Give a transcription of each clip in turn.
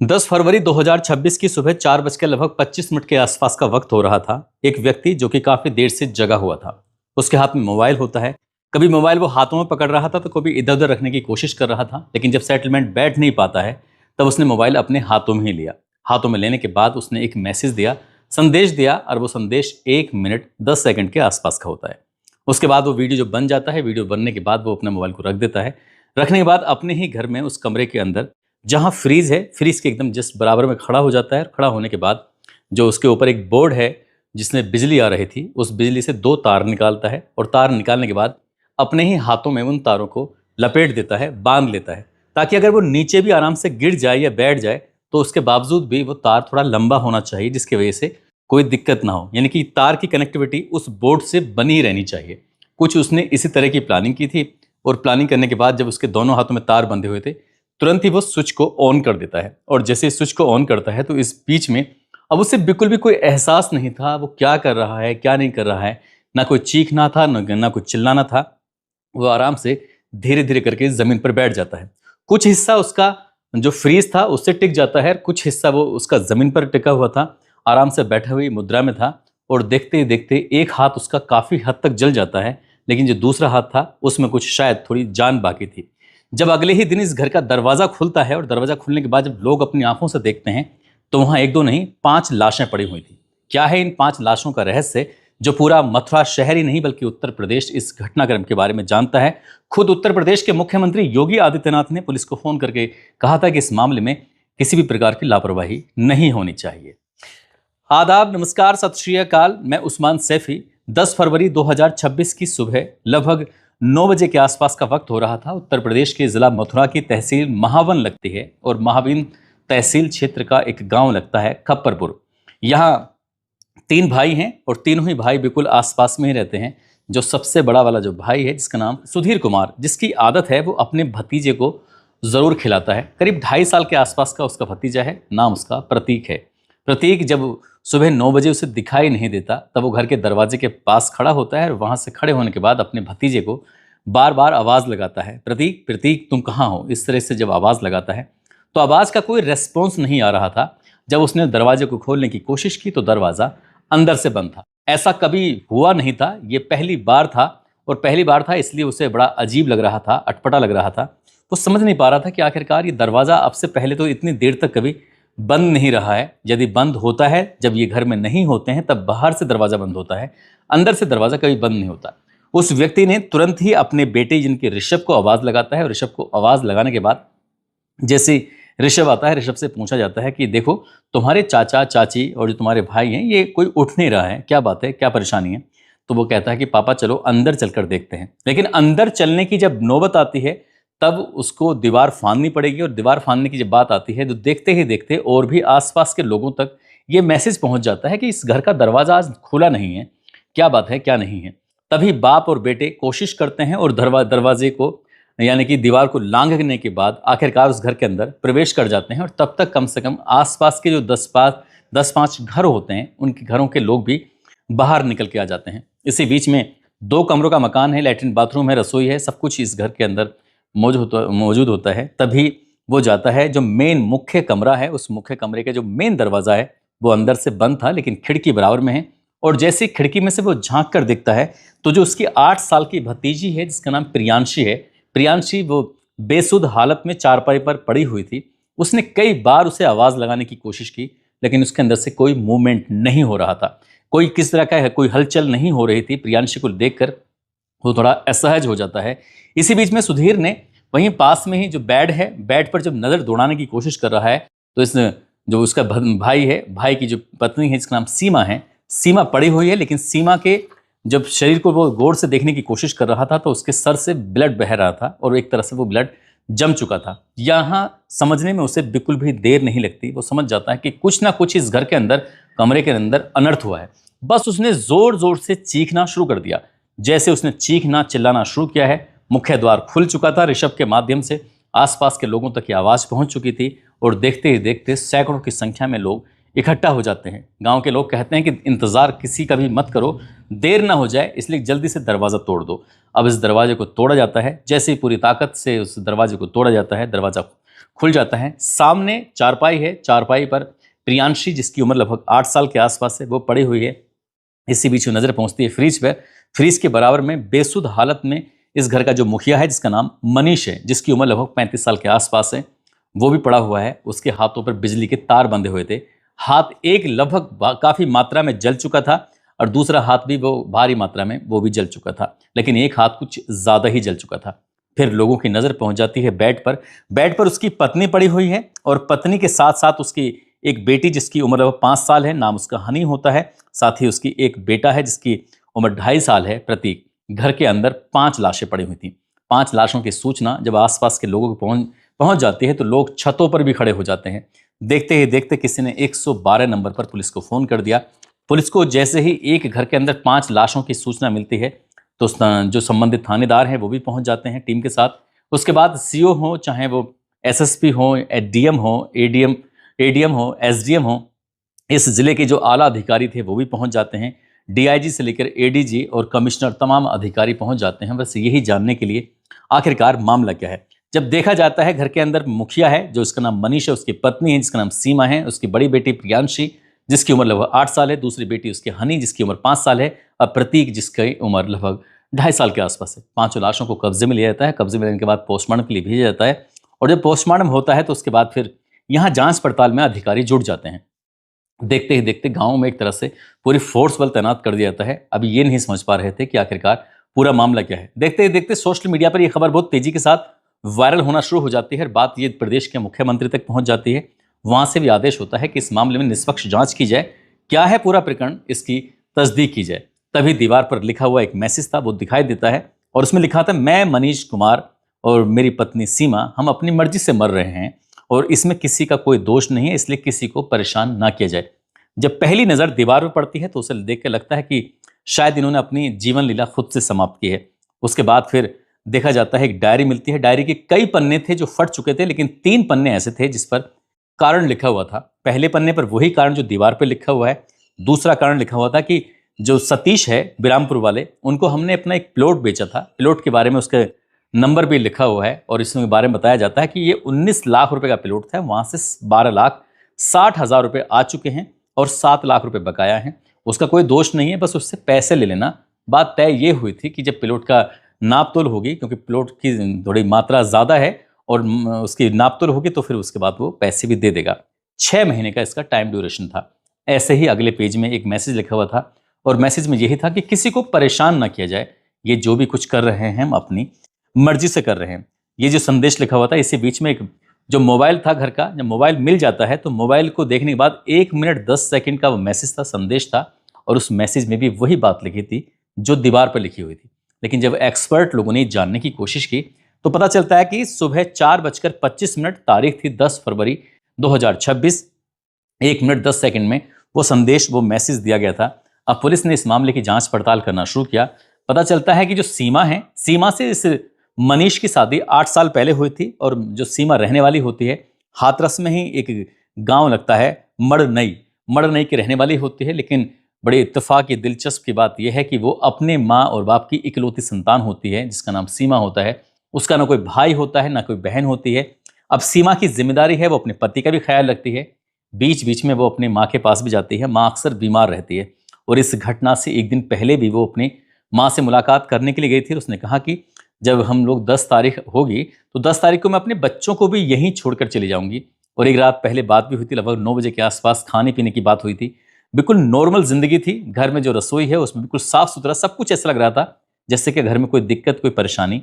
10 फरवरी 2026 की सुबह 4 बज के लगभग 25 मिनट के आसपास का वक्त हो रहा था। एक व्यक्ति जो कि काफी देर से जगा हुआ था, उसके हाथ में मोबाइल होता है। कभी मोबाइल वो हाथों में पकड़ रहा था तो कभी इधर उधर रखने की कोशिश कर रहा था, लेकिन जब सेटलमेंट बैठ नहीं पाता है तब उसने मोबाइल अपने हाथों में ही लिया। हाथों में लेने के बाद उसने एक मैसेज दिया, संदेश दिया, और वो संदेश 1 मिनट 10 सेकंड के आसपास का होता है। उसके बाद वो वीडियो जो बन जाता है, वीडियो बनने के बाद वो अपने मोबाइल को रख देता है। रखने के बाद अपने ही घर में उस कमरे के अंदर जहाँ फ्रीज है, फ्रीज के एकदम जस्ट बराबर में खड़ा हो जाता है। खड़ा होने के बाद जो उसके ऊपर एक बोर्ड है जिसमें बिजली आ रही थी, उस बिजली से 2 तार निकालता है, और तार निकालने के बाद अपने ही हाथों में उन तारों को लपेट देता है, बांध लेता है, ताकि अगर वो नीचे भी आराम से गिर जाए या बैठ जाए तो उसके बावजूद भी वो तार थोड़ा लंबा होना चाहिए, जिसकी वजह से कोई दिक्कत ना हो। यानी कि तार की कनेक्टिविटी उस बोर्ड से बनी ही रहनी चाहिए। कुछ उसने इसी तरह की प्लानिंग की थी, और प्लानिंग करने के बाद जब उसके दोनों हाथों में तार बंधे हुए थे, तुरंत ही वो स्विच को ऑन कर देता है। और जैसे स्विच को ऑन करता है तो इस बीच में अब उसे बिल्कुल भी कोई एहसास नहीं था वो क्या कर रहा है, क्या नहीं कर रहा है। ना कोई चीखना था, ना कुछ चिल्लाना था। वो आराम से धीरे धीरे करके जमीन पर बैठ जाता है। कुछ हिस्सा उसका जो फ्रीज था उससे टिक जाता है, कुछ हिस्सा वो उसका जमीन पर टिका हुआ था, आराम से बैठे हुई मुद्रा में था। और देखते ही देखते एक हाथ उसका काफी हद तक जल जाता है, लेकिन जो दूसरा हाथ था उसमें कुछ शायद थोड़ी जान बाकी थी। जब अगले ही दिन इस घर का दरवाजा खुलता है, और दरवाजा खुलने के बाद जब लोग अपनी आंखों से देखते हैं तो वहां एक दो नहीं 5 लाशें पड़ी हुई थी। क्या है इन 5 लाशों का रहस्य, जो पूरा मथुरा शहर ही नहीं बल्कि उत्तर प्रदेश इस घटनाक्रम के बारे में जानता है। खुद उत्तर प्रदेश के मुख्यमंत्री योगी आदित्यनाथ ने पुलिस को फोन करके कहा था कि इस मामले में किसी भी प्रकार की लापरवाही नहीं होनी चाहिए। आदाब, नमस्कार, सत श्री अकाल। मैं उस्मान सैफी। 10 फरवरी 2026 की सुबह लगभग 9 बजे के आसपास का वक्त हो रहा था। उत्तर प्रदेश के जिला मथुरा की तहसील महावन लगती है, और महावीन तहसील क्षेत्र का एक गांव लगता है खप्परपुर। यहाँ 3 भाई हैं, और तीनों ही भाई बिल्कुल आसपास में ही रहते हैं। जो सबसे बड़ा वाला जो भाई है, जिसका नाम सुधीर कुमार, जिसकी आदत है वो अपने भतीजे को जरूर खिलाता है। करीब 2.5 साल के आसपास का उसका भतीजा है, नाम उसका प्रतीक है। प्रतीक जब सुबह 9 बजे उसे दिखाई नहीं देता तब वो घर के दरवाजे के पास खड़ा होता है, और वहां से खड़े होने के बाद अपने भतीजे को बार बार आवाज़ लगाता है, प्रतीक प्रतीक तुम कहाँ हो। इस तरह से जब आवाज़ लगाता है तो आवाज़ का कोई रेस्पॉन्स नहीं आ रहा था। जब उसने दरवाजे को खोलने की कोशिश की तो दरवाज़ा अंदर से बंद था। ऐसा कभी हुआ नहीं था, ये पहली बार था। और पहली बार था इसलिए उसे बड़ा अजीब लग रहा था, अटपटा लग रहा था। वो समझ नहीं पा रहा था कि आखिरकार ये दरवाज़ा अब से पहले तो इतनी देर तक कभी बंद नहीं रहा है। यदि बंद होता है जब ये घर में नहीं होते हैं तब बाहर से दरवाज़ा बंद होता है, अंदर से दरवाज़ा कभी बंद नहीं होता। उस व्यक्ति ने तुरंत ही अपने बेटे जिनके ऋषभ को आवाज़ लगाता है, और ऋषभ को आवाज़ लगाने के बाद जैसे ऋषभ आता है, ऋषभ से पूछा जाता है कि देखो, तुम्हारे चाचा चाची और जो तुम्हारे भाई हैं ये कोई उठ नहीं रहा है, क्या बात है, क्या परेशानी है। तो वो कहता है कि पापा चलो अंदर चलकर देखते हैं। लेकिन अंदर चलने की जब नौबत आती है तब उसको दीवार फांदनी पड़ेगी, और दीवार फांदने की जब बात आती है तो देखते ही देखते और भी आसपास के लोगों तक ये मैसेज पहुंच जाता है कि इस घर का दरवाज़ा आज खुला नहीं है, क्या बात है, क्या नहीं है। तभी बाप और बेटे कोशिश करते हैं, और दरवाजे को यानी कि दीवार को लांघने के बाद आखिरकार उस घर के अंदर प्रवेश कर जाते हैं। और तब तक कम से कम आसपास के जो 10-5 घर होते हैं उनके घरों के लोग भी बाहर निकल के आ जाते हैं। इसी बीच में 2 कमरों का मकान है, लैट्रिन बाथरूम है, रसोई है, सब कुछ इस घर के अंदर मौजूद होता है। तभी वो जाता है, जो मेन मुख्य कमरा है उस मुख्य कमरे का जो मेन दरवाज़ा है वो अंदर से बंद था, लेकिन खिड़की बराबर में है। और जैसे खिड़की में से वो झांक कर देखता है तो जो उसकी 8 साल की भतीजी है जिसका नाम प्रियांशी है, प्रियांशी वो बेसुध हालत में चारपाई पर पड़ी हुई थी। उसने कई बार उसे आवाज़ लगाने की कोशिश की, लेकिन उसके अंदर से कोई मूवमेंट नहीं हो रहा था, कोई किस तरह का है, कोई हलचल नहीं हो रही थी। प्रियांशी को देखकर वो थोड़ा असहज हो जाता है। इसी बीच में सुधीर ने वहीं पास में ही जो बेड है, बेड पर जब नज़र दौड़ाने की कोशिश कर रहा है तो इस जो उसका भाई है, भाई की जो पत्नी है जिसका नाम सीमा है, सीमा पड़ी हुई है, लेकिन सीमा के जब शरीर को वो गौर से देखने की कोशिश कर रहा था तो उसके सर से ब्लड बह रहा था, और एक तरह से वो ब्लड जम चुका था। यहाँ समझने में उसे बिल्कुल भी देर नहीं लगती। वो समझ जाता है कि कुछ ना कुछ इस घर के अंदर, कमरे के अंदर अनर्थ हुआ है। बस उसने जोर जोर से चीखना शुरू कर दिया। जैसे उसने चीखना चिल्लाना शुरू किया है, मुख्य द्वार खुल चुका था। ऋषभ के माध्यम से आसपास के लोगों तक ये आवाज़ पहुंच चुकी थी, और देखते ही देखते सैकड़ों की संख्या में लोग इकट्ठा हो जाते हैं। गांव के लोग कहते हैं कि इंतज़ार किसी का भी मत करो, देर ना हो जाए, इसलिए जल्दी से दरवाज़ा तोड़ दो। अब इस दरवाजे को तोड़ा जाता है। जैसे ही पूरी ताकत से उस दरवाजे को तोड़ा जाता है, दरवाज़ा खुल जाता है। सामने चारपाई है, चारपाई पर प्रियांशी जिसकी उम्र लगभग 8 साल के आसपास है वो पड़ी हुई है। इसी बीच नजर पहुंचती है फ्रिज पर। फ्रिज के बराबर में बेसुध हालत में इस घर का जो मुखिया है जिसका नाम मनीष है, जिसकी उम्र लगभग 35 साल के आसपास है, वो भी पड़ा हुआ है। उसके हाथों पर बिजली के तार बंधे हुए थे। हाथ एक लगभग काफी मात्रा में जल चुका था और दूसरा हाथ भी वो भारी मात्रा में वो भी जल चुका था, लेकिन एक हाथ कुछ ज्यादा ही जल चुका था। फिर लोगों की नजर पहुंच जाती है बेड पर। बेड पर उसकी पत्नी पड़ी हुई है और पत्नी के साथ साथ उसकी एक बेटी जिसकी उम्र लगभग 5 साल है, नाम उसका हनी होता है। साथ ही उसकी एक बेटा है जिसकी उम्र 2.5 साल है, प्रतीक। घर के अंदर 5 लाशें पड़ी हुई थी। 5 लाशों की सूचना जब आसपास के लोगों को पहुंच जाती है तो लोग छतों पर भी खड़े हो जाते हैं। देखते ही देखते किसी ने 112 नंबर पर पुलिस को फोन कर दिया। पुलिस को जैसे ही एक घर के अंदर 5 लाशों की सूचना मिलती है तो जो संबंधित थानेदार हैं वो भी पहुंच जाते हैं टीम के साथ। उसके बाद सीओ हो, चाहे वो एसएसपी हो, डीएम हो, एडीएम हो, एसडीएम हो, इस जिले के जो आला अधिकारी थे वो भी पहुंच जाते हैं। डीआईजी से लेकर एडीजी और कमिश्नर तमाम अधिकारी पहुंच जाते हैं, बस यही जानने के लिए आखिरकार मामला क्या है। जब देखा जाता है घर के अंदर मुखिया है जो इसका नाम मनीष है, उसकी पत्नी है जिसका नाम सीमा है, उसकी बड़ी बेटी प्रियांशी जिसकी उम्र लगभग 8 साल है, दूसरी बेटी उसकी हनी जिसकी उम्र 5 साल है, और प्रतीक जिसकी उम्र लगभग 2.5 साल के आसपास है। 5 लाशों को कब्जे में लिया जाता है। कब्जे में लेने के बाद पोस्टमार्टम के लिए भेजा जाता है और जब पोस्टमार्टम होता है तो उसके बाद फिर यहाँ जांच पड़ताल में अधिकारी जुट जाते हैं। देखते ही देखते गांव में एक तरह से पूरी फोर्स बल तैनात कर दिया जाता है। अभी ये नहीं समझ पा रहे थे कि आखिरकार पूरा मामला क्या है। देखते ही देखते सोशल मीडिया पर यह खबर बहुत तेजी के साथ वायरल होना शुरू हो जाती है। बात ये प्रदेश के मुख्यमंत्री तक पहुंच जाती है। वहां से भी आदेश होता है कि इस मामले में निष्पक्ष जांच की जाए, क्या है पूरा प्रकरण इसकी तस्दीक की जाए। तभी दीवार पर लिखा हुआ एक मैसेज था वो दिखाई देता है और उसमें लिखा था, मैं मनीष कुमार और मेरी पत्नी सीमा हम अपनी मर्जी से मर रहे हैं और इसमें किसी का कोई दोष नहीं है, इसलिए किसी को परेशान ना किया जाए। जब पहली नजर दीवार पर पड़ती है तो उसे देख के लगता है कि शायद इन्होंने अपनी जीवन लीला खुद से समाप्त की है। उसके बाद फिर देखा जाता है एक डायरी मिलती है। डायरी के कई पन्ने थे जो फट चुके थे, लेकिन 3 पन्ने ऐसे थे जिस पर कारण लिखा हुआ था। पहले पन्ने पर वही कारण जो दीवार पर लिखा हुआ है। दूसरा कारण लिखा हुआ था कि जो सतीश है बिरामपुर वाले, उनको हमने अपना एक प्लॉट बेचा था। प्लॉट के बारे में उसके नंबर भी लिखा हुआ है और इसमें बारे में बताया जाता है कि ये 19 लाख रुपए का प्लॉट था। वहां से 12,60,000 रुपए आ चुके हैं और 7 लाख रुपए बकाया हैं। उसका कोई दोष नहीं है, बस उससे पैसे ले लेना। बात तय ये हुई थी कि जब प्लॉट का नाप तोल होगी, क्योंकि प्लॉट की थोड़ी मात्रा ज़्यादा है और उसकी नाप तोल होगी तो फिर उसके बाद वो पैसे भी दे देगा। 6 महीने का इसका टाइम ड्यूरेशन था। ऐसे ही अगले पेज में एक मैसेज लिखा हुआ था और मैसेज में यही था कि किसी को परेशान ना किया जाए, ये जो भी कुछ कर रहे हैं हम अपनी मर्जी से कर रहे हैं। ये जो संदेश लिखा हुआ था, इसी बीच में एक जो मोबाइल था घर का, जब मोबाइल मिल जाता है तो मोबाइल को देखने के बाद 1 मिनट 10 सेकंड का वो मैसेज था, संदेश था और उस मैसेज में भी वही बात लिखी थी जो दीवार पर लिखी हुई थी। लेकिन जब एक्सपर्ट लोगों ने जानने की कोशिश की तो पता चलता है कि सुबह 4:25 तारीख थी 10 फरवरी 2026, 1 मिनट 10 सेकंड में वो संदेश, वो मैसेज दिया गया था। अब पुलिस ने इस मामले की जांच पड़ताल करना शुरू किया। पता चलता है कि जो सीमा है, सीमा से इस मनीष की शादी 8 साल पहले हुई थी और जो सीमा रहने वाली होती है हाथरस में ही एक गांव लगता है मड़नई की रहने वाली होती है। लेकिन बड़े इत्तेफाक की दिलचस्प की बात यह है कि वो अपने माँ और बाप की इकलौती संतान होती है जिसका नाम सीमा होता है। उसका ना कोई भाई होता है ना कोई बहन होती है। अब सीमा की जिम्मेदारी है वो अपने पति का भी ख्याल रखती है। बीच बीच में वो अपनी माँ के पास भी जाती है। माँ अक्सर बीमार रहती है और इस घटना से एक दिन पहले भी वो अपनी माँ से मुलाकात करने के लिए गई थी। उसने कहा कि जब हम लोग 10 तारीख होगी तो 10 तारीख को मैं अपने बच्चों को भी यहीं छोड़कर चली जाऊंगी। और एक रात पहले बात भी हुई थी, लगभग 9 बजे के आसपास खाने पीने की बात हुई थी। बिल्कुल नॉर्मल जिंदगी थी। घर में जो रसोई है उसमें बिल्कुल साफ सुथरा सब कुछ ऐसा लग रहा था जैसे कि घर में कोई दिक्कत कोई परेशानी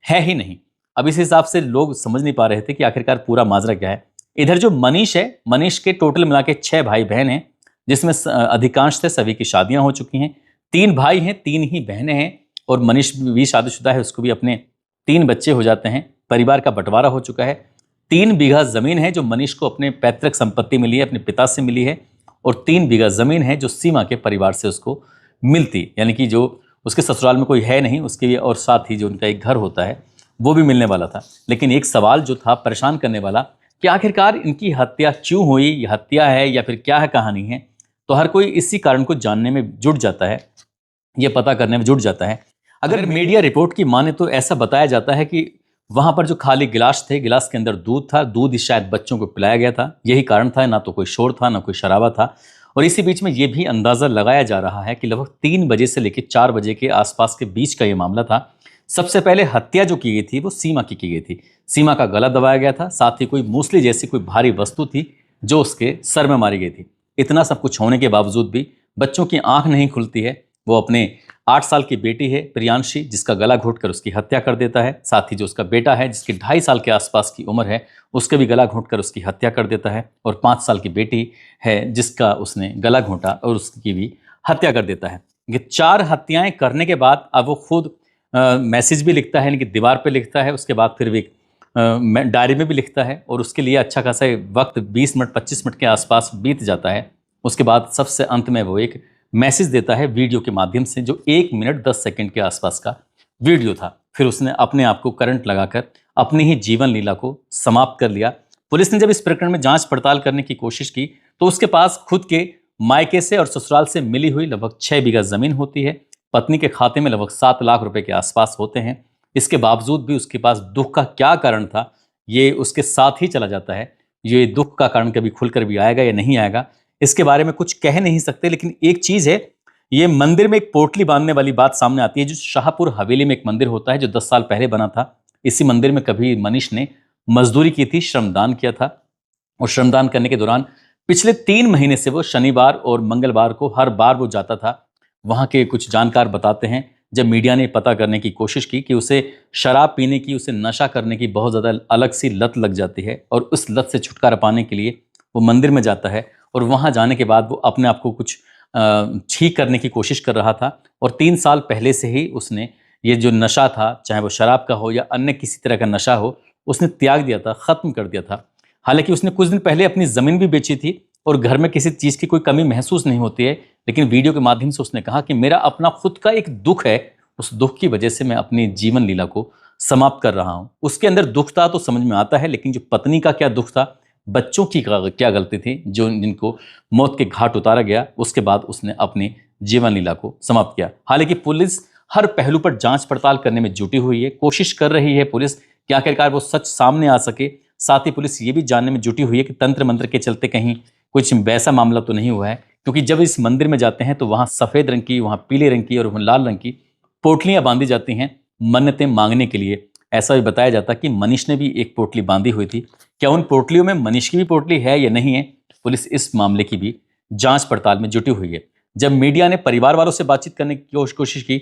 है ही नहीं। अब इस हिसाब से लोग समझ नहीं पा रहे थे कि आखिरकार पूरा माजरा क्या है। इधर जो मनीष है, मनीष के टोटल मिला के 6 भाई बहन हैं जिसमें अधिकांश से सभी की शादियां हो चुकी हैं। 3 भाई हैं, 3 ही बहनें हैं और मनीष भी शादीशुदा है, उसको भी अपने 3 बच्चे हो जाते हैं। परिवार का बंटवारा हो चुका है। 3 बीघा जमीन है जो मनीष को अपने पैतृक संपत्ति मिली है, अपने पिता से मिली है और 3 बीघा जमीन है जो सीमा के परिवार से उसको मिलती, यानी कि जो उसके ससुराल में कोई है नहीं उसके लिए, और साथ ही जो उनका एक घर होता है वो भी मिलने वाला था। लेकिन एक सवाल जो था परेशान करने वाला कि आखिरकार इनकी हत्या क्यों हुई, ये हत्या है या फिर क्या है कहानी है, तो हर कोई इसी कारण को जानने में जुट जाता है, ये पता करने में जुट जाता है। अगर मीडिया रिपोर्ट की माने तो ऐसा बताया जाता है कि वहां पर जो खाली गिलास थे, गिलास के अंदर दूध था, दूध शायद बच्चों को पिलाया गया था, यही कारण था। ना तो कोई शोर था, ना कोई शराबा था। और इसी बीच में यह भी अंदाजा लगाया जा रहा है कि लगभग 3 बजे से लेकर 4 बजे के आसपास के बीच का यह मामला था। सबसे पहले हत्या जो की गई थी वो सीमा की गई थी। सीमा का गला दबाया गया था, साथ ही कोई मूसली जैसी कोई भारी वस्तु थी जो उसके सर में मारी गई थी। इतना सब कुछ होने के बावजूद भी बच्चों की आंख नहीं खुलती है। वो अपने 8 साल की बेटी है प्रियांशी, जिसका गला घोंटकर उसकी हत्या कर देता है। साथ ही जो उसका बेटा है जिसकी 2.5 साल के आसपास की उम्र है, उसके भी गला घोंटकर उसकी हत्या कर देता है। और 5 साल की बेटी है जिसका उसने गला घोंटा और उसकी भी हत्या कर देता है। ये 4 हत्याएं करने के बाद अब वो खुद मैसेज भी लिखता है, यानी कि दीवार पे लिखता है, उसके बाद फिर भी डायरी में भी लिखता है। और उसके लिए अच्छा खासा वक्त 20 मिनट 25 मिनट के आसपास बीत जाता है। उसके बाद सबसे अंत में वो एक मैसेज देता है वीडियो के माध्यम से, जो 1 मिनट 10 सेकंड के आसपास का वीडियो था। फिर उसने अपने आप को करंट लगाकर अपनी ही जीवन लीला को समाप्त कर लिया। पुलिस ने जब इस प्रकरण में जांच पड़ताल करने की कोशिश की तो उसके पास खुद के मायके से और ससुराल से मिली हुई लगभग 6 बीघा जमीन होती है। पत्नी के खाते में लगभग 7 लाख रुपए के आसपास होते हैं। इसके बावजूद भी उसके पास दुख का क्या कारण था, ये उसके साथ ही चला जाता है। ये दुख का कारण कभी खुलकर भी आएगा या नहीं आएगा, इसके बारे में कुछ कह नहीं सकते। लेकिन एक चीज है, ये मंदिर में एक पोटली बांधने वाली बात सामने आती है। जो शाहपुर हवेली में एक मंदिर होता है जो 10 साल पहले बना था। इसी मंदिर में कभी मनीष ने मजदूरी की थी, श्रमदान किया था। और श्रमदान करने के दौरान पिछले 3 महीने से वो शनिवार और मंगलवार को हर बार वो जाता था। वहां के कुछ जानकार बताते हैं, जब मीडिया ने पता करने की कोशिश की कि उसे शराब पीने की, उसे नशा करने की बहुत ज़्यादा अलग सी लत लग जाती है और उस लत से छुटकारा पाने के लिए वो मंदिर में जाता है। और वहाँ जाने के बाद वो अपने आप को कुछ ठीक करने की कोशिश कर रहा था। और 3 साल पहले से ही उसने ये जो नशा था, चाहे वो शराब का हो या अन्य किसी तरह का नशा हो, उसने त्याग दिया था, ख़त्म कर दिया था। हालांकि उसने कुछ दिन पहले अपनी ज़मीन भी बेची थी और घर में किसी चीज़ की कोई कमी महसूस नहीं होती है। लेकिन वीडियो के माध्यम से उसने कहा कि मेरा अपना खुद का एक दुख है, उस दुख की वजह से मैं अपनी जीवन लीला को समाप्त कर रहा हूं। उसके अंदर दुख था तो समझ में आता है, लेकिन जो पत्नी का क्या दुख था, बच्चों की क्या गलती थी जो जिनको मौत के घाट उतारा गया, उसके बाद उसने अपनी जीवन लीला को समाप्त किया। हालांकि पुलिस हर पहलू पर जांच पड़ताल करने में जुटी हुई है, कोशिश कर रही है पुलिस कि आखिरकार वो सच सामने आ सके। साथ ही पुलिस ये भी जानने में जुटी हुई है कि तंत्र मंत्र के चलते कहीं कुछ वैसा मामला तो नहीं हुआ है। क्योंकि जब इस मंदिर में जाते हैं तो वहाँ सफ़ेद रंग की, वहाँ पीले रंग की और वहाँ लाल रंग की पोटलियाँ बांधी जाती हैं मन्नतें मांगने के लिए। ऐसा भी बताया जाता कि मनीष ने भी एक पोटली बांधी हुई थी। क्या उन पोटलियों में मनीष की भी पोटली है या नहीं है, पुलिस इस मामले की भी जांच पड़ताल में जुटी हुई है। जब मीडिया ने परिवार वालों से बातचीत करने की कोशिश की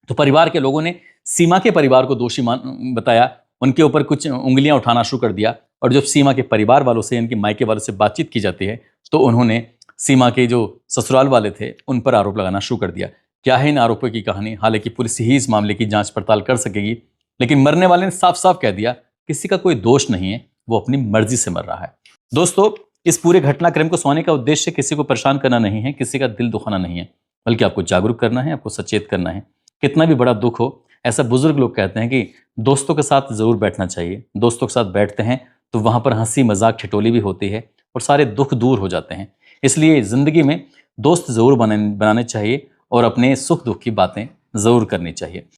तो परिवार के लोगों ने सीमा के परिवार को दोषी बताया, उनके ऊपर कुछ उंगलियां उठाना शुरू कर दिया। और जब सीमा के परिवार वालों से, इनके मायके वालों से बातचीत की जाती है तो उन्होंने सीमा के जो ससुराल वाले थे उन पर आरोप लगाना शुरू कर दिया। क्या है इन आरोपों की कहानी, हालांकि पुलिस ही इस मामले की जांच पड़ताल कर सकेगी। लेकिन मरने वाले ने साफ साफ कह दिया किसी का कोई दोष नहीं है, वो अपनी मर्जी से मर रहा है। दोस्तों, इस पूरे घटनाक्रम को सुनाने का उद्देश्य किसी को परेशान करना नहीं है, किसी का दिल दुखाना नहीं है, बल्कि आपको जागरूक करना है, आपको सचेत करना है। कितना भी बड़ा दुख हो, ऐसा बुजुर्ग लोग कहते हैं कि दोस्तों के साथ जरूर बैठना चाहिए। दोस्तों के साथ बैठते हैं तो वहां पर हंसी मजाक ठिठोली भी होती है और सारे दुख दूर हो जाते हैं। इसलिए जिंदगी में दोस्त जरूर बनाने चाहिए और अपने सुख दुख की बातें जरूर करनी चाहिए।